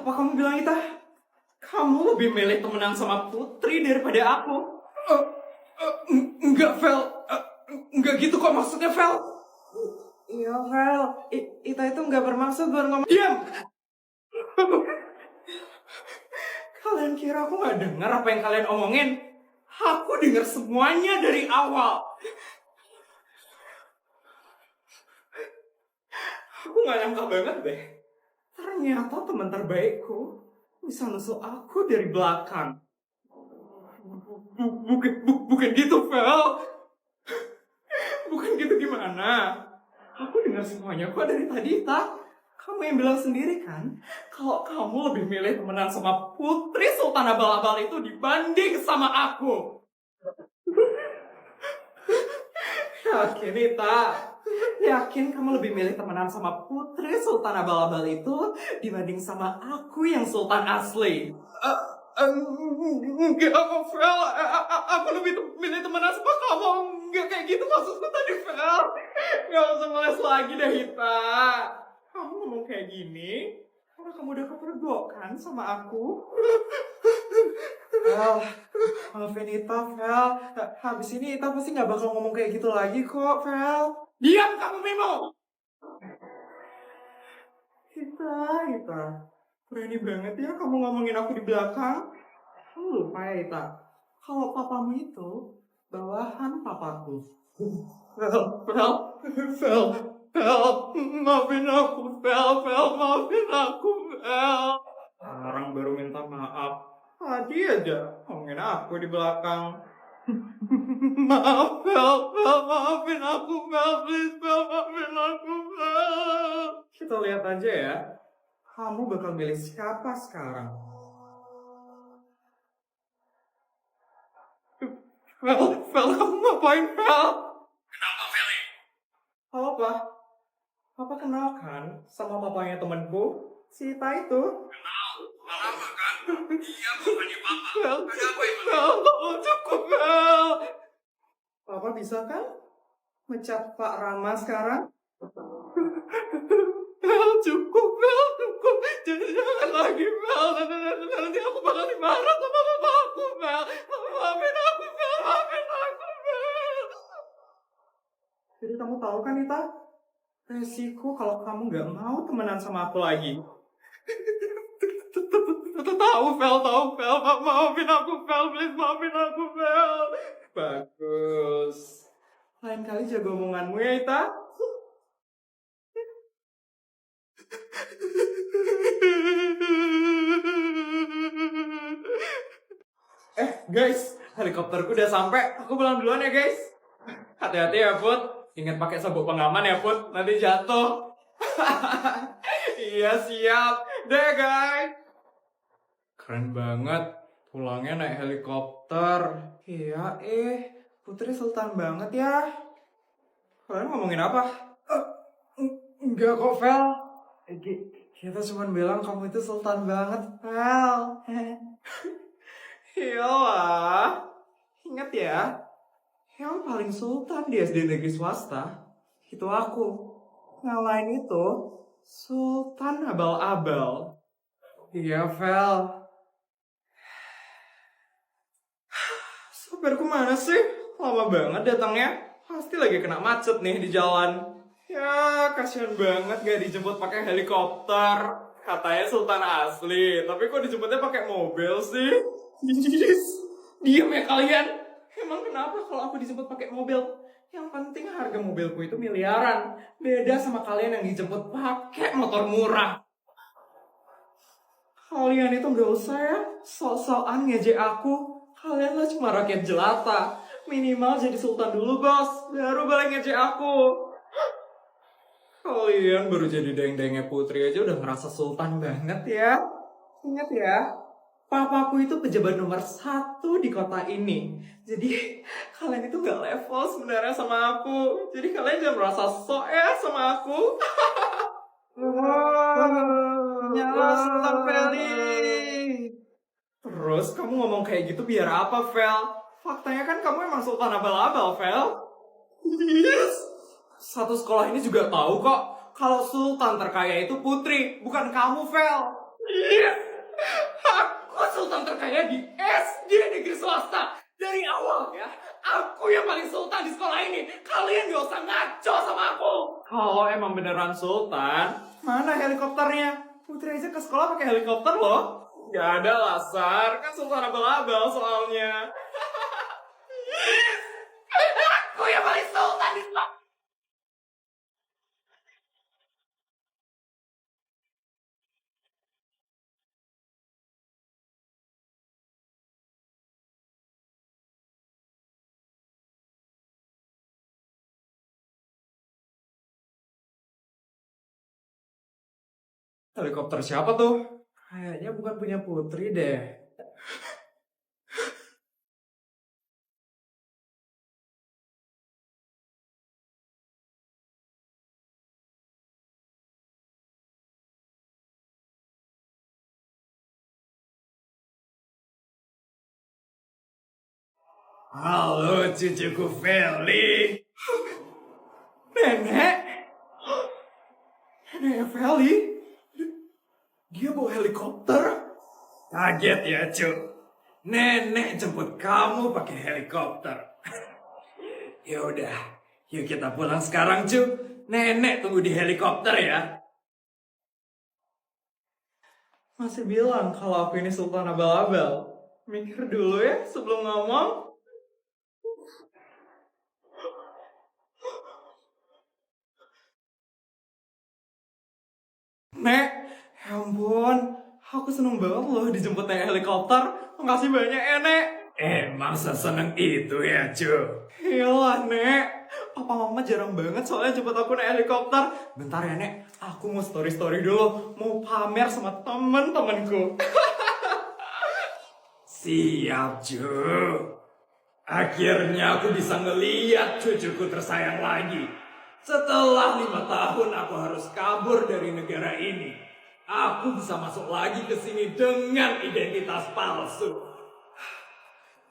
Apa kamu bilang Ita? Kamu lebih milih temenan sama Putri daripada aku? Enggak, Vel. Enggak gitu kok maksudnya, Vel. Iya, Vel. Ita itu enggak bermaksud buat ngomong. Diam! Kalian kira aku nggak dengar apa yang kalian omongin? Aku dengar semuanya dari awal. Aku nggak nyangka banget deh. Ternyata teman terbaikku bisa nusuk aku dari belakang. Bukan gitu, Vel. Bukan gitu gimana? Aku dengar semuanya kok dari tadi, Tak. Kamu yang bilang sendiri kan, kalau kamu lebih milih temenan sama Putri Sultan Abal-Abal itu dibanding sama aku. Yakin, Ita? Yakin kamu lebih milih temenan sama Putri Sultan Abal-Abal itu dibanding sama aku yang Sultan asli? Enggak, Vel. Aku lebih milih temenan sama kamu. Enggak kayak gitu maksudku tadi, Vel. Gak usah ngeles lagi deh, Ita. Kamu ngomong kayak gini karena kamu udah kepergok kan sama aku. Vel, maafin Ita, Vel. Habis ini Ita pasti gak bakal ngomong kayak gitu lagi kok, Vel. Diam kamu, Mimo! Ita. Berani banget ya kamu ngomongin aku di belakang. Kamu lupa ya, Ita. Kalau papamu itu bawahan papaku. Vel. Maafin aku, Vel, maafin aku, Vel. Sekarang baru minta maaf. Tadi aja ngomongin aku di belakang. Maaf, Vel, maafin aku, Vel, please, Vel, maafin aku, Vel. Kita lihat aja ya. Kamu bakal milih siapa sekarang? Vel, kamu ngapain, Vel? Kenapa, Feli? Halo, Pak. Papa kenal kan sama papanya temanku? Si Ita itu. Kenal, lama kan? Iya, bapaknya Papa. Vel, Ada apa ini? cukup, Vel. Papa bisa kan mecat Pak Rama sekarang? Vel, cukup. Jangan lagi, Vel. Nanti aku bakal dimarah sama papa aku, Vel. Maafin aku, Vel. Jadi kamu tahu kan, Ita? Resiko kalau kamu nggak mau temenan sama aku lagi. Tahu, Vel. Maafin aku, Vel. Please, maafin aku, Vel. Bagus. Lain kali jaga omonganmu ya, Ita. Guys, helikopterku udah sampai. Aku pulang duluan ya, guys. Hati-hati ya, Put. Ingat pakai sabuk pengaman ya, Put. Nanti jatuh. Iya, siap. Deh, guys. Keren banget. Pulangnya naik helikopter. Iya, Putri Sultan banget ya. Kalian ngomongin apa? Enggak kok, Vel. Kita cuma bilang kamu itu Sultan banget, Vel. Iyalah. Ingat ya. Yang paling sultan di SD negeri swasta, itu aku. Ngalahin itu, Sultan Abal-Abal. Iya, Vel. Sopirku mana sih? Lama banget datangnya. Pasti lagi kena macet nih di jalan. Ya, kasihan banget gak dijemput pakai helikopter. Katanya Sultan asli, tapi kok dijemputnya pakai mobil sih? Diam ya kalian. Emang kenapa kalau aku dijemput pakai mobil? Yang penting harga mobilku itu miliaran. Beda sama kalian yang dijemput pakai motor murah. Kalian itu gak usah ya sok-sokan ngejek aku. Kalian lah cuma rakyat jelata. Minimal jadi sultan dulu, bos. Baru balik ngejek aku. Kalian baru jadi deng-dengnya Putri aja udah ngerasa sultan banget ya. Ingat ya, papaku itu pejabat nomor 1 di kota ini. Jadi kalian itu gak level sebenarnya sama aku. Jadi kalian jangan merasa sok ya sama aku. Nyala Sultan Feli. Terus kamu ngomong kayak gitu biar apa, Vel? Faktanya kan kamu emang Sultan Abal-Abal, Vel. Yes. Satu sekolah ini juga tahu kok kalau Sultan terkaya itu Putri, bukan kamu, Vel. Yes. gak usah ngaco sama aku. Kalau emang beneran Sultan, mana helikopternya? Putri aja ke sekolah pakai helikopter loh. Gak ada lah, Sar. Kan Sultan abal-abal soalnya. Aku yang paling Sultan di sekolah. Helikopter siapa tuh? Kayaknya bukan punya Putri deh. Halo cucuku Feli. Nenek? Nenek Feli? Dia bawa helikopter? Kaget ya, Cuk. Nenek jemput kamu pakai helikopter. Ya udah, yuk kita pulang sekarang, Cuk. Nenek tunggu di helikopter ya. Masih bilang kalau aku ini Sultan abal-abal. Mikir dulu ya sebelum ngomong. Nek, ya ampun, aku seneng banget loh dijemput naik helikopter. Makasih banyak ya, Nek. Emang seseneng itu ya, Cu? Iyalah, Nek. Papa Mama jarang banget soalnya jemput aku naik helikopter. Bentar ya, Nek. Aku mau story-story dulu. Mau pamer sama temen-temenku. Siap, Cu. Akhirnya aku bisa ngeliat cucuku tersayang lagi. Setelah 5 tahun aku harus kabur dari negara ini. Aku bisa masuk lagi ke sini dengan identitas palsu.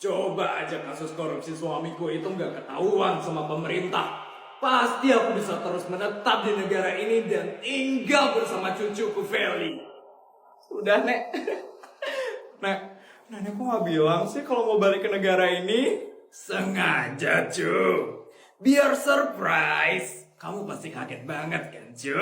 Coba aja kasus korupsi suamiku itu nggak ketahuan sama pemerintah. Pasti aku bisa terus menetap di negara ini dan tinggal bersama cucuku Feli. Sudah, Nek. Nek, Nenek kok nggak bilang sih kalau mau balik ke negara ini? Sengaja, cu. Biar surprise. Kamu pasti kaget banget kan, cu?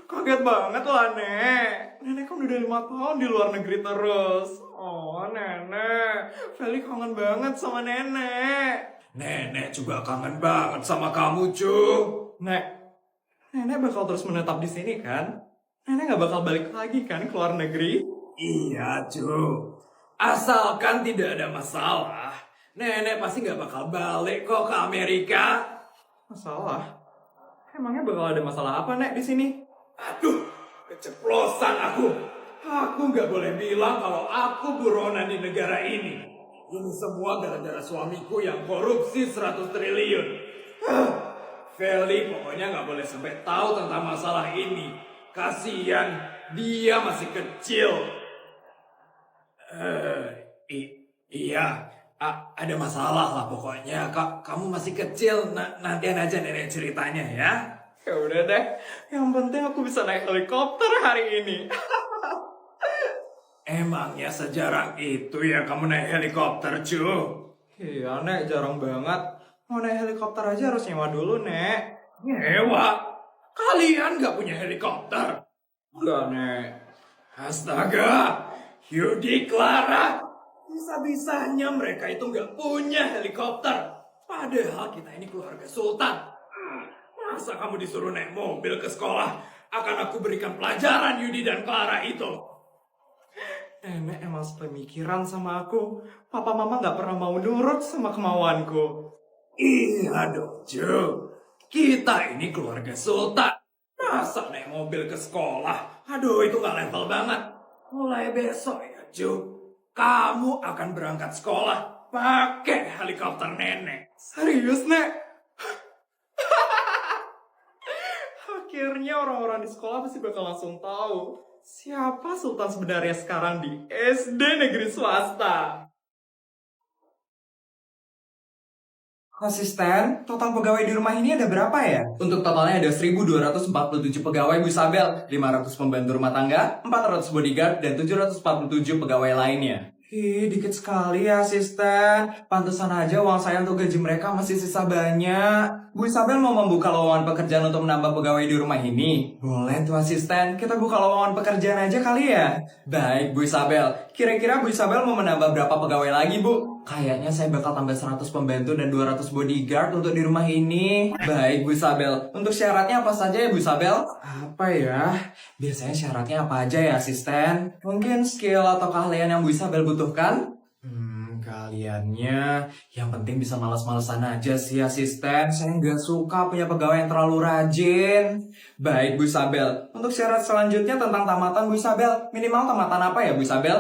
Kaget banget lah, Nek. Nenek kan udah 5 tahun di luar negeri terus. Oh, Nenek. Feli kangen banget sama Nenek. Nenek juga kangen banget sama kamu, cu. Nek, Nenek bakal terus menetap di sini kan? Nenek gak bakal balik lagi kan ke luar negeri? Iya, cu. Asalkan tidak ada masalah, Nenek pasti gak bakal balik kok ke Amerika. Masalah? Emangnya bakal ada masalah apa, Nek, di sini? Aduh, keceplosan aku. Aku gak boleh bilang kalau aku buronan di negara ini. Ini semua gara-gara suamiku yang korupsi 100 triliun. Feli pokoknya gak boleh sampai tahu tentang masalah ini. Kasian, dia masih kecil. Iya, ada masalah lah pokoknya. Kamu masih kecil, nantian aja nenek ceritanya ya. Ya udah deh, yang penting aku bisa naik helikopter hari ini. Emangnya sejarang itu ya kamu naik helikopter, cu? Iya, Nek, jarang banget. Mau naik helikopter aja harus nyewa dulu, Nek. Nyewa? Kalian gak punya helikopter? Enggak, Nek. Astaga, Yudi, Clara. Bisa-bisanya mereka itu gak punya helikopter. Padahal kita ini keluarga Sultan. Masa kamu disuruh naik mobil ke sekolah? Akan aku berikan pelajaran Yudi dan Clara itu. Nenek emang sepemikiran sama aku. Papa Mama gak pernah mau nurut sama kemauanku. Iya dong, Ju. Kita ini keluarga Sultan. Masa naik mobil ke sekolah? Aduh, itu gak level banget. Mulai besok ya, Ju. Kamu akan berangkat sekolah pakai helikopter nenek. Serius, Nek? Akhirnya orang-orang di sekolah pasti bakal langsung tahu siapa Sultan sebenarnya sekarang di SD negeri swasta. Asisten, total pegawai di rumah ini ada berapa ya? Untuk totalnya ada 1.247 pegawai Bu Sabel, 500 pembantu rumah tangga, 400 bodyguard, dan 747 pegawai lainnya. Ih, dikit sekali ya, asisten. Pantesan aja uang saya untuk gaji mereka masih sisa banyak. Bu Isabel mau membuka lowongan pekerjaan untuk menambah pegawai di rumah ini? Boleh tuh, asisten. Kita buka lowongan pekerjaan aja kali ya? Baik, Bu Isabel. Kira-kira Bu Isabel mau menambah berapa pegawai lagi, Bu? Kayaknya saya bakal tambah 100 pembantu dan 200 bodyguard untuk di rumah ini. Baik, Bu Isabel. Untuk syaratnya apa saja ya, Bu Isabel? Apa ya? Biasanya syaratnya apa aja ya, asisten? Mungkin skill atau keahlian yang Bu Isabel butuhkan? Keahliannya yang penting bisa malas-malesan aja sih, asisten. Saya nggak suka punya pegawai yang terlalu rajin. Baik, Bu Isabel. Untuk syarat selanjutnya tentang tamatan, Bu Isabel. Minimal tamatan apa ya, Bu Isabel?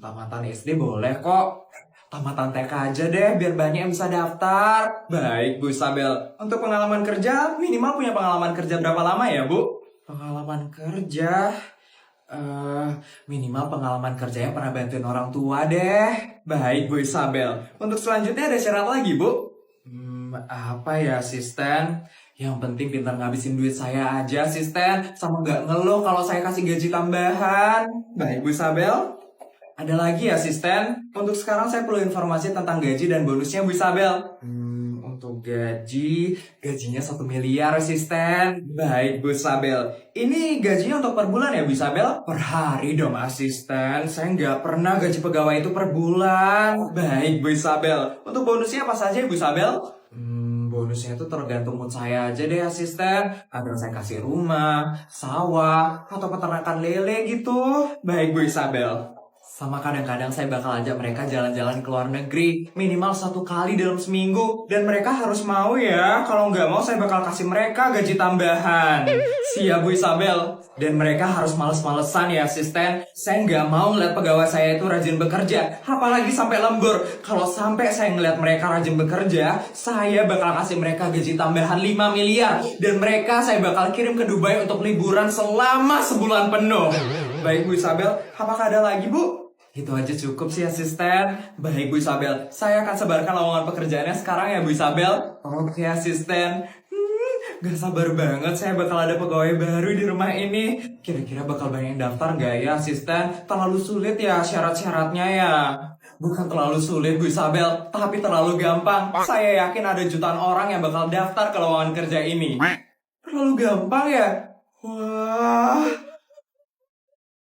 Tamatan SD boleh kok. Tamatan TK aja deh, biar banyak yang bisa daftar. Baik, Bu Isabel. Untuk pengalaman kerja, minimal punya pengalaman kerja berapa lama ya, Bu? Pengalaman kerja... minimal pengalaman kerjanya pernah bantuin orang tua deh. Baik, Bu Isabel. Untuk selanjutnya ada syarat lagi, Bu? Apa ya, asisten? Yang penting pintar ngabisin duit saya aja, asisten. Sama nggak ngeluh kalau saya kasih gaji tambahan. Baik, Bu Isabel. Ada lagi, asisten? Untuk sekarang saya perlu informasi tentang gaji dan bonusnya, Bu Isabel. Untuk gajinya 1 miliar, asisten. Baik, Bu Isabel. Ini gajinya untuk per bulan ya, Bu Isabel? Per hari dong, asisten. Saya nggak pernah gaji pegawai itu per bulan. Baik, Bu Isabel. Untuk bonusnya apa saja, Bu Isabel? Bonusnya itu tergantung mood saya aja deh, asisten. Kadang saya kasih rumah, sawah, atau peternakan lele gitu. Baik, Bu Isabel. Sama kadang-kadang saya bakal ajak mereka jalan-jalan ke luar negeri. Minimal 1 kali dalam seminggu. Dan mereka harus mau ya. Kalau nggak mau saya bakal kasih mereka gaji tambahan. Siap, Bu Isabel. Dan mereka harus males-malesan ya, asisten. Saya nggak mau ngeliat pegawai saya itu rajin bekerja. Apalagi sampai lembur. Kalau sampai saya ngeliat mereka rajin bekerja, saya bakal kasih mereka gaji tambahan 5 miliar. Dan mereka saya bakal kirim ke Dubai untuk liburan selama sebulan penuh. Baik, Bu Isabel. Apakah ada lagi, Bu? Itu aja cukup sih, asisten. Baik, Bu Isabel. Saya akan sebarkan lowongan pekerjaannya sekarang ya, Bu Isabel. Oke, asisten. Gak sabar banget saya bakal ada pegawai baru di rumah ini. Kira-kira bakal banyak yang daftar gak ya, asisten? Terlalu sulit ya syarat-syaratnya ya? Bukan terlalu sulit, Bu Isabel, tapi terlalu gampang. Saya yakin ada jutaan orang yang bakal daftar ke lowongan kerja ini. Terlalu gampang ya? Wah...